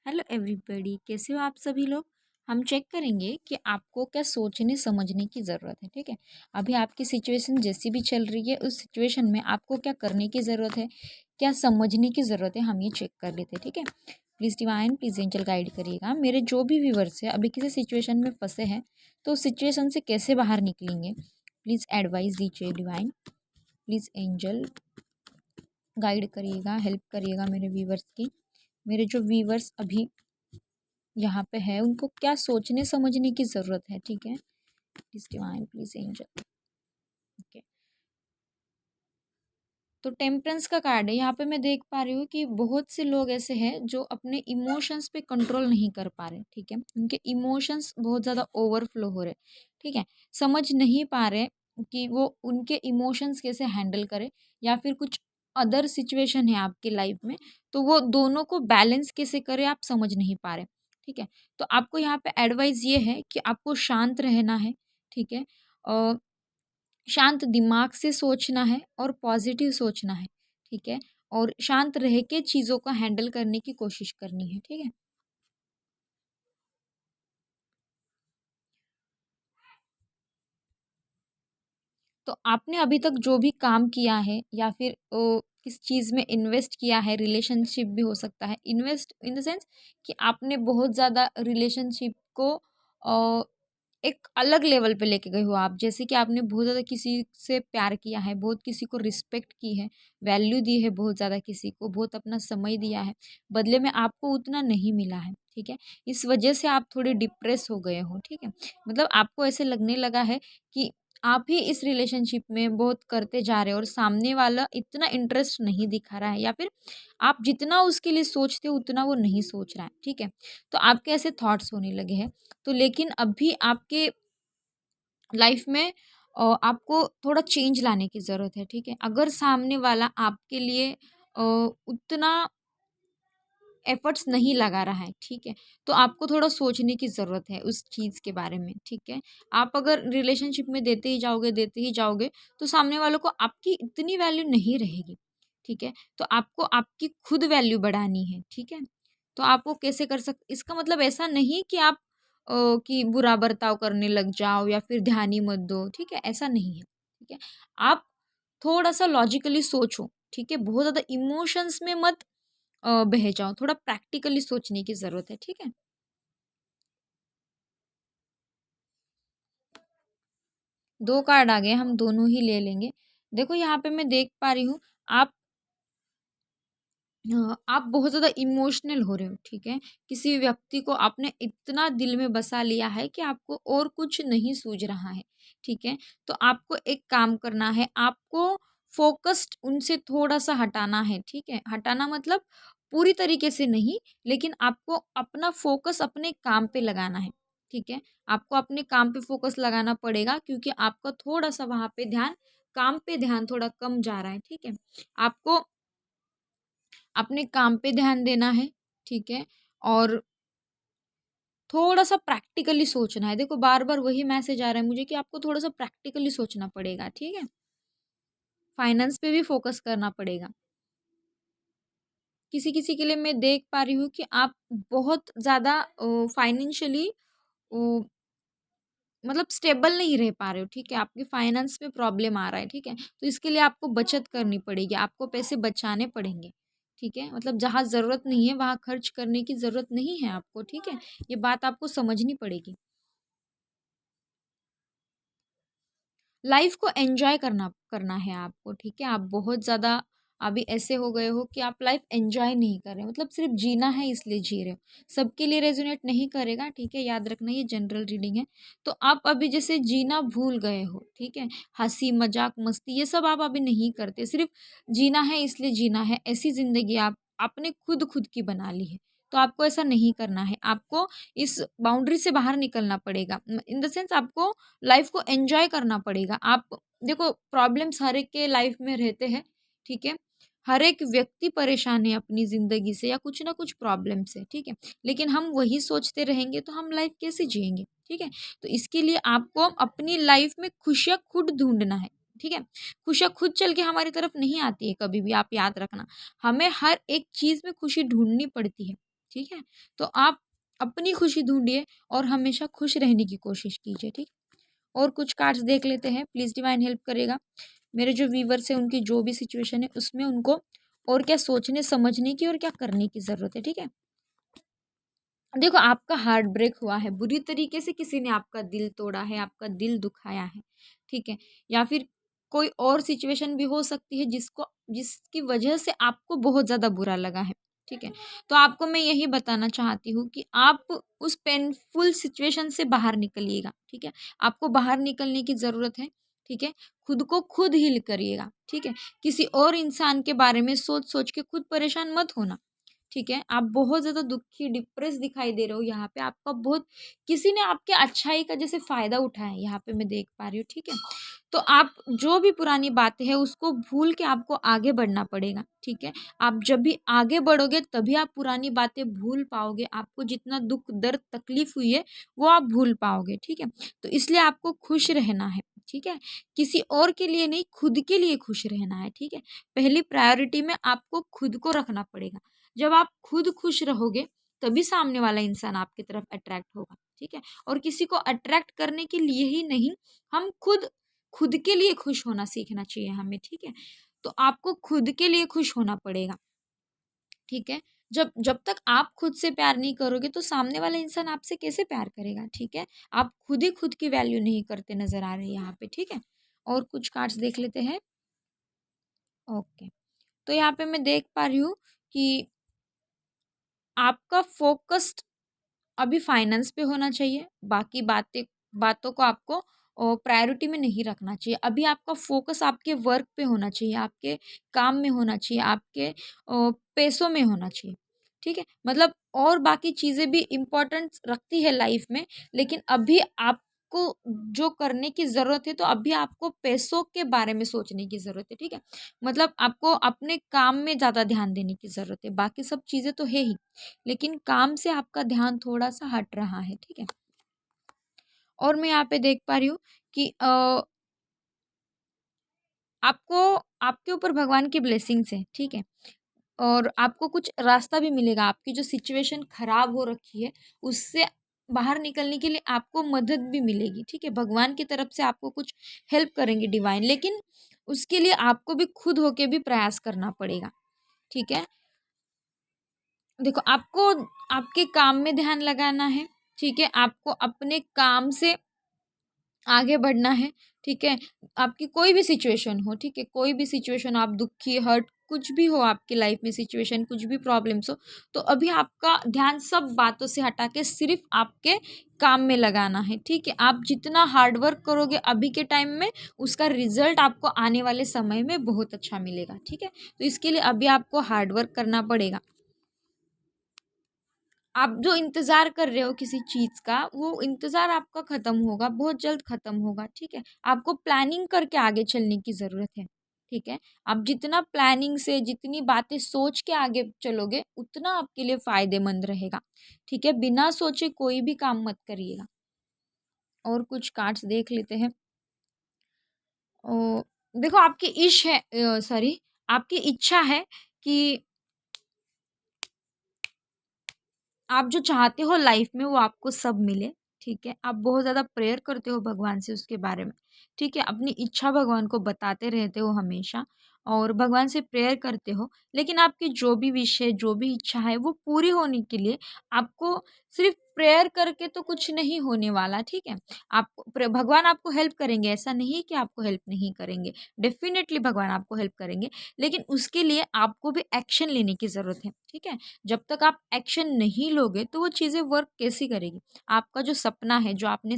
Hello everybody, कैसे हो आप सभी लोग। हम चेक करेंगे कि आपको क्या सोचने समझने की ज़रूरत है। ठीक है, अभी आपकी सिचुएशन जैसी भी चल रही है, उस सिचुएशन में आपको क्या करने की ज़रूरत है, क्या समझने की ज़रूरत है, हम ये चेक कर लेते हैं। ठीक है, please divine, please angel guide करिएगा। मेरे जो भी व्यूवर्स है अभी किसी सिचुएशन में फंसे हैं, तो उस सिचुएशन से कैसे बाहर निकलेंगे, प्लीज़ एडवाइस दीजिए डिवाइन। प्लीज़ एंजल गाइड करिएगा, हेल्प करिएगा मेरे व्यूवर्स की। मेरे जो व्यूवर्स अभी यहाँ पे है उनको क्या सोचने समझने की ज़रूरत है। ठीक है, please divine, please angel. Okay, तो टेम्परेंस का कार्ड है यहाँ पे। मैं देख पा रही हूँ कि बहुत से लोग ऐसे हैं जो अपने इमोशंस पे कंट्रोल नहीं कर पा रहे। ठीक है, उनके इमोशंस बहुत ज़्यादा ओवरफ्लो हो रहे। ठीक है, समझ नहीं पा रहे कि वो उनके इमोशंस कैसे हैंडल करे, या फिर कुछ अदर सिचुएशन है आपके लाइफ में, तो वो दोनों को बैलेंस कैसे करे आप समझ नहीं पा रहे। ठीक है, तो आपको यहाँ पे एडवाइस ये है कि आपको शांत रहना है। ठीक है, शांत दिमाग से सोचना है और पॉजिटिव सोचना है। ठीक है, और शांत रह के चीज़ों को हैंडल करने की कोशिश करनी है। ठीक है, तो आपने अभी तक जो भी काम किया है, या फिर किस चीज़ में इन्वेस्ट किया है, रिलेशनशिप भी हो सकता है, इन्वेस्ट इन द सेंस कि आपने बहुत ज़्यादा रिलेशनशिप को एक अलग लेवल पे लेके गए हो आप। जैसे कि आपने बहुत ज़्यादा किसी से प्यार किया है, बहुत किसी को रिस्पेक्ट की है, वैल्यू दी है, बहुत ज़्यादा किसी को बहुत अपना समय दिया है, बदले में आपको उतना नहीं मिला है। ठीक है, इस वजह से आप थोड़े डिप्रेस हो गए हो। ठीक है, मतलब आपको ऐसे लगने लगा है कि आप ही इस रिलेशनशिप में बहुत करते जा रहे हो और सामने वाला इतना इंटरेस्ट नहीं दिखा रहा है, या फिर आप जितना उसके लिए सोचते हो उतना वो नहीं सोच रहा है। ठीक है, तो आपके ऐसे थॉट्स होने लगे हैं। तो लेकिन अभी आपके लाइफ में आपको थोड़ा चेंज लाने की ज़रूरत है। ठीक है, अगर सामने वाला आपके लिए उतना एफर्ट्स नहीं लगा रहा है, ठीक है, तो आपको थोड़ा सोचने की ज़रूरत है उस चीज़ के बारे में। ठीक है, आप अगर रिलेशनशिप में देते ही जाओगे, तो सामने वालों को आपकी इतनी वैल्यू नहीं रहेगी। ठीक है, तो आपको आपकी खुद वैल्यू बढ़ानी है। ठीक है, तो आप वो कैसे कर इसका मतलब ऐसा नहीं कि आप कि बुरा बर्ताव करने लग जाओ या फिर ध्यान ही मत दो। ठीक है, ऐसा नहीं है। ठीक है, आप थोड़ा सा लॉजिकली सोचो। ठीक है, बहुत ज़्यादा इमोशंस में मत बह जाओ, थोड़ा प्रैक्टिकली सोचने की ज़रूरत है। ठीक है, 2 कार्ड आ गए, हम दोनों ही ले लेंगे। देखो यहाँ पे मैं देख पा रही हूँ, आप आप बहुत ज़्यादा इमोशनल हो रहे हो। ठीक है, किसी व्यक्ति को आपने इतना दिल में बसा लिया है कि आपको और कुछ नहीं सूझ रहा है। ठीक है, तो आपको एक काम करना है, आपको फोकस्ड उनसे थोड़ा-सा हटाना है। ठीक है, हटाना मतलब पूरी तरीके से नहीं, लेकिन आपको अपना फ़ोकस अपने काम पे लगाना है। ठीक है, आपको अपने काम पे फ़ोकस लगाना पड़ेगा, क्योंकि आपका थोड़ा-सा वहाँ पे ध्यान, काम पे ध्यान थोड़ा कम जा रहा है। ठीक है, आपको अपने काम पे ध्यान देना है। ठीक है, और थोड़ा-सा प्रैक्टिकली सोचना है। देखो बार-बार वही मैसेज आ रहा है मुझे कि आपको थोड़ा-सा प्रैक्टिकली सोचना पड़ेगा। ठीक है, फाइनेंस पे भी फोकस करना पड़ेगा। किसी-किसी के लिए मैं देख पा रही हूँ कि आप बहुत ज़्यादा फाइनेंशियली अ, मतलब स्टेबल नहीं रह पा रहे हो। ठीक है, आपके फाइनेंस में प्रॉब्लम आ रहा है। ठीक है, तो इसके लिए आपको बचत करनी पड़ेगी, आपको पैसे बचाने पड़ेंगे। ठीक है, मतलब जहाँ ज़रूरत नहीं है वहाँ खर्च करने की ज़रूरत नहीं है आपको। ठीक है, ये बात आपको समझनी पड़ेगी। लाइफ को एन्जॉय करना करना है आपको। ठीक है, आप बहुत ज़्यादा अभी ऐसे हो गए हो कि आप लाइफ एन्जॉय नहीं कर रहे हो, मतलब सिर्फ जीना है इसलिए जी रहे हो। सबके लिए रेजोनेट नहीं करेगा। ठीक है, याद रखना ये जनरल रीडिंग है। तो आप अभी जैसे जीना भूल गए हो। ठीक है, हंसी मजाक मस्ती ये सब आप अभी नहीं करते, सिर्फ जीना है इसलिए जीना है, ऐसी ज़िंदगी आप आपने खुद खुद की बना ली है। तो आपको ऐसा नहीं करना है, आपको इस बाउंड्री से बाहर निकलना पड़ेगा। इन द सेंस आपको लाइफ को एन्जॉय करना पड़ेगा। आप देखो प्रॉब्लम्स हर एक के लाइफ में रहते हैं। ठीक है, हर एक व्यक्ति परेशान है अपनी ज़िंदगी से या कुछ ना कुछ प्रॉब्लम से। ठीक है, लेकिन हम वही सोचते रहेंगे तो हम लाइफ कैसे जिएंगे। ठीक है, तो इसके लिए आपको अपनी लाइफ में खुशियाँ खुद ढूंढना है। ठीक है, खुशियाँ खुद चल के हमारी तरफ नहीं आती है कभी भी, आप याद रखना। हमें हर एक चीज़ में खुशी ढूंढनी पड़ती है। ठीक है। तो आप अपनी खुशी ढूंढिए और हमेशा खुश रहने की कोशिश कीजिए, ठीक। और कुछ कार्ड्स देख लेते हैं, प्लीज़ डिवाइन हेल्प करेगा। मेरे जो व्यूवर्स हैं उनकी जो भी सिचुएशन है उसमें उनको और क्या सोचने समझने की और क्या करने की ज़रूरत है, ठीक है। देखो, आपका हार्ट ब्रेक हुआ है, बुरी तरीके से किसी ने आपका दिल तोड़ा है, आपका दिल दुखाया है, ठीक है। या फिर कोई और सिचुएशन भी हो सकती है जिसकी वजह से आपको बहुत ज़्यादा बुरा लगा है, ठीक है। तो आपको मैं यही बताना चाहती हूँ कि आप उस पेनफुल सिचुएशन से बाहर निकलिएगा, ठीक है। आपको बाहर निकलने की ज़रूरत है, ठीक है। खुद को खुद हील करिएगा, ठीक है। किसी और इंसान के बारे में सोच सोच के खुद परेशान मत होना, ठीक है। आप बहुत ज़्यादा दुखी डिप्रेस दिखाई दे रहे हो यहाँ पे, आपका बहुत किसी ने आपके अच्छाई का जैसे फ़ायदा उठाया है यहाँ पे मैं देख पा रही हूँ, ठीक है। तो आप जो भी पुरानी बातें हैं उसको भूल के आपको आगे बढ़ना पड़ेगा, ठीक है। आप जब भी आगे बढ़ोगे तभी आप पुरानी बातें भूल पाओगे, आपको जितना दुख दर्द तकलीफ हुई है वो आप भूल पाओगे, ठीक है। तो इसलिए आपको खुश रहना है, ठीक है। किसी और के लिए नहीं, खुद के लिए खुश रहना है, ठीक है। पहली प्रायोरिटी में आपको खुद को रखना पड़ेगा। जब आप खुद खुश रहोगे तभी सामने वाला इंसान आपकी तरफ अट्रैक्ट होगा, ठीक है। और किसी को अट्रैक्ट करने के लिए ही नहीं, हम खुद खुद के लिए खुश होना सीखना चाहिए हमें, ठीक है। तो आपको खुद के लिए खुश होना पड़ेगा, ठीक है। जब जब तक आप खुद से प्यार नहीं करोगे तो सामने वाला इंसान आपसे कैसे प्यार करेगा, ठीक है। आप खुद ही खुद की वैल्यू नहीं करते नजर आ रहे हैं यहाँ पे, ठीक है। और कुछ कार्ड्स देख लेते हैं। ओके, तो यहाँ पे मैं देख पा रही हूँ कि आपका फोकस्ड अभी फाइनेंस पे होना चाहिए, बाकी बातों को आपको प्रायोरिटी में नहीं रखना चाहिए। अभी आपका फोकस आपके वर्क पे होना चाहिए, आपके काम में होना चाहिए, आपके पैसों में होना चाहिए, ठीक है। मतलब और बाकी चीज़ें भी इम्पोर्टेंस रखती है लाइफ में, लेकिन अभी आपको जो करने की ज़रूरत है तो अभी आपको पैसों के बारे में सोचने की ज़रूरत है, ठीक है। मतलब आपको अपने काम में ज़्यादा ध्यान देने की ज़रूरत है, बाकी सब चीज़ें तो है ही, लेकिन काम से आपका ध्यान थोड़ा-सा हट रहा है, ठीक है? और मैं यहाँ पे देख पा रही हूँ कि आपको आपके ऊपर भगवान की ब्लेसिंग्स है, ठीक है? और आपको कुछ रास्ता भी मिलेगा, आपकी जो सिचुएशन खराब हो रखी है, उससे बाहर निकलने के लिए आपको मदद भी मिलेगी, ठीक है? भगवान की तरफ से आपको कुछ हेल्प करेंगे डिवाइन, लेकिन उसके लिए आपको भी खुद होके भी प्रयास करना पड़ेगा, ठीक है? देखो, आपको आपके काम में ध्यान लगाना है, ठीक है? आपको अपने काम से आगे बढ़ना है, ठीक है? आपकी कोई भी सिचुएशन हो, ठीक है? कोई भी सिचुएशन, आप दुखी, हर्ट, कुछ भी हो आपकी लाइफ में सिचुएशन, कुछ भी प्रॉब्लम्स हो, तो अभी आपका ध्यान सब बातों से हटा के सिर्फ़ आपके काम में लगाना है, ठीक है? आप जितना हार्ड वर्क करोगे अभी के टाइम में, उसका रिज़ल्ट आपको आने वाले समय में बहुत अच्छा मिलेगा, ठीक है? तो इसके लिए अभी आपको हार्ड वर्क करना पड़ेगा। आप जो इंतज़ार कर रहे हो किसी चीज़ का, वो इंतज़ार आपका ख़त्म होगा, बहुत जल्द ख़त्म होगा, ठीक है? आपको प्लानिंग करके आगे चलने की ज़रूरत है, ठीक है? आप जितना प्लानिंग से, जितनी बातें सोच के आगे चलोगे, उतना आपके लिए फ़ायदेमंद रहेगा, ठीक है? बिना सोचे कोई भी काम मत करिएगा। और कुछ कार्ड्स देख लेते हैं। देखो, आपकी सॉरी, आपकी इच्छा है कि आप जो चाहते हो लाइफ में वो आपको सब मिले, ठीक है? आप बहुत ज़्यादा प्रेयर करते हो भगवान से उसके बारे में, ठीक है? अपनी इच्छा भगवान को बताते रहते हो हमेशा और भगवान से प्रेयर करते हो, लेकिन आपकी जो भी विश है, जो भी इच्छा है, वो पूरी होने के लिए आपको सिर्फ़ प्रेयर करके तो कुछ नहीं होने वाला, ठीक है? आपको भगवान आपको हेल्प करेंगे, ऐसा नहीं है कि आपको हेल्प नहीं करेंगे, डेफ़िनेटली भगवान आपको हेल्प करेंगे, लेकिन उसके लिए आपको भी एक्शन लेने की ज़रूरत है, ठीक है? जब तक आप एक्शन नहीं लोगे तो वो चीज़ें वर्क कैसे करेगी। आपका जो सपना है, जो आपने